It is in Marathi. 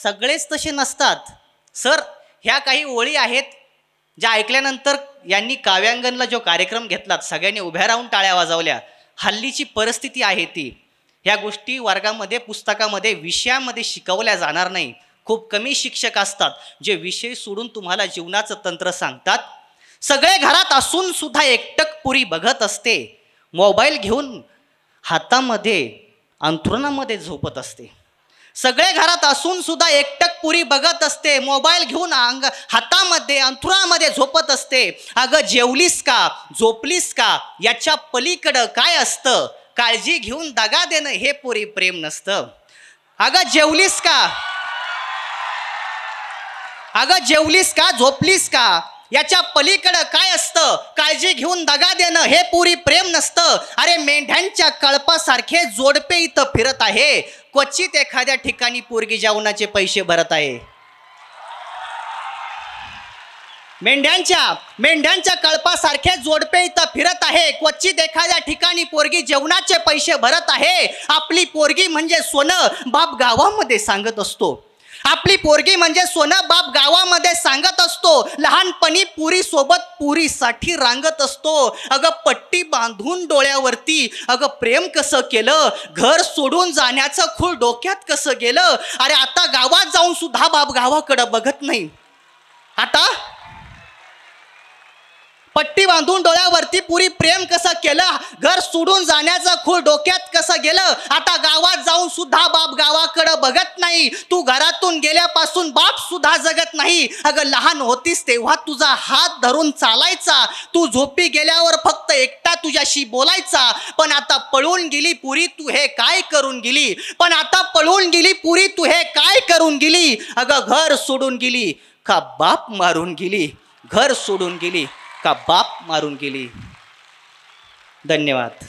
सगळेच तसे नसतात सर. ह्या काही ओळी आहेत ज्या ऐकल्यानंतर यांनी काव्यांगणला जो कार्यक्रम घेतला सगळ्यांनी उभ्या राहून टाळ्या वाजवल्या. हल्लीची परिस्थिती आहे ती, ह्या गोष्टी वर्गामध्ये पुस्तकामध्ये विषयामध्ये शिकवल्या जाणार नाही. खूप कमी शिक्षक असतात जे विषय सोडून तुम्हाला जीवनाचं तंत्र सांगतात. सगळे घरात असून सुद्धा एकटक पुरी बघत असते, मोबाईल घेऊन हातामध्ये अंथरुणामध्ये झोपत असते. सगळे घरात असून सुद्धा एकटक पुरी बघत असते, मोबाईल घेऊन हातामध्ये अंथरुणामध्ये झोपत असते. अगं जेवलीस का, झोपलीस का, याच्या पलीकडं काय असतं? काळजी घेऊन दगा देणं हे पुरी प्रेम नसतं. अगं जेवलीस का, अगं जेवलीस का, झोपलीस का, याच्या पलीकडं काय असतं? काळजी घेऊन दगा देणं हे पुरी प्रेम नसतं. अरे मेंढ्यांच्या कळपासारखे जोडपे इथं फिरत आहे, क्वचित एखाद्या ठिकाणी पोरगी जेवणाचे पैसे भरत आहे. मेंढ्यांच्या कळपासारखे जोडपे इथं फिरत आहे, क्वचित एखाद्या ठिकाणी पोरगी जेवणाचे पैसे भरत आहे. आपली पोरगी म्हणजे सोनं, बाप गावामध्ये सांगत असतो. आपली पोरगी म्हणजे सोनं, बाप गावामध्ये सांगत असतो. लहानपणी पुरी सोबत पुरीसाठी रांगत असतो. अगं पट्टी बांधून डोळ्यावरती अगं प्रेम कसं केलं, घर सोडून जाण्याचं खूळ डोक्यात कसं गेलं. अरे आता गावात जाऊन सुद्धा बाप गावाकडं बघत नाही. आता पट्टी बांधून डोळ्यावरती पुरी प्रेम कसं केलं, घर सोडून जाण्याचं खूळ डोक्यात कसं गेलं. आता गावात जाऊन सुद्धा बाप गावाकडं बघत नाही. तू घरातून गेल्यापासून बाप सुद्धा जगत नाही. अगं लहान होतीस तेव्हा तुझा हात धरून चालायचा, तू झोपी गेल्यावर फक्त एकटा तुझ्याशी बोलायचा. पण आता पळून गेली पुरी, तू हे काय करून गेली. पण आता पळून गेली पुरी, तू हे काय करून गेली. अगं घर सोडून गेली का बाप मारून गेली, घर सोडून गेली का बाप मारून गेली. धन्यवाद.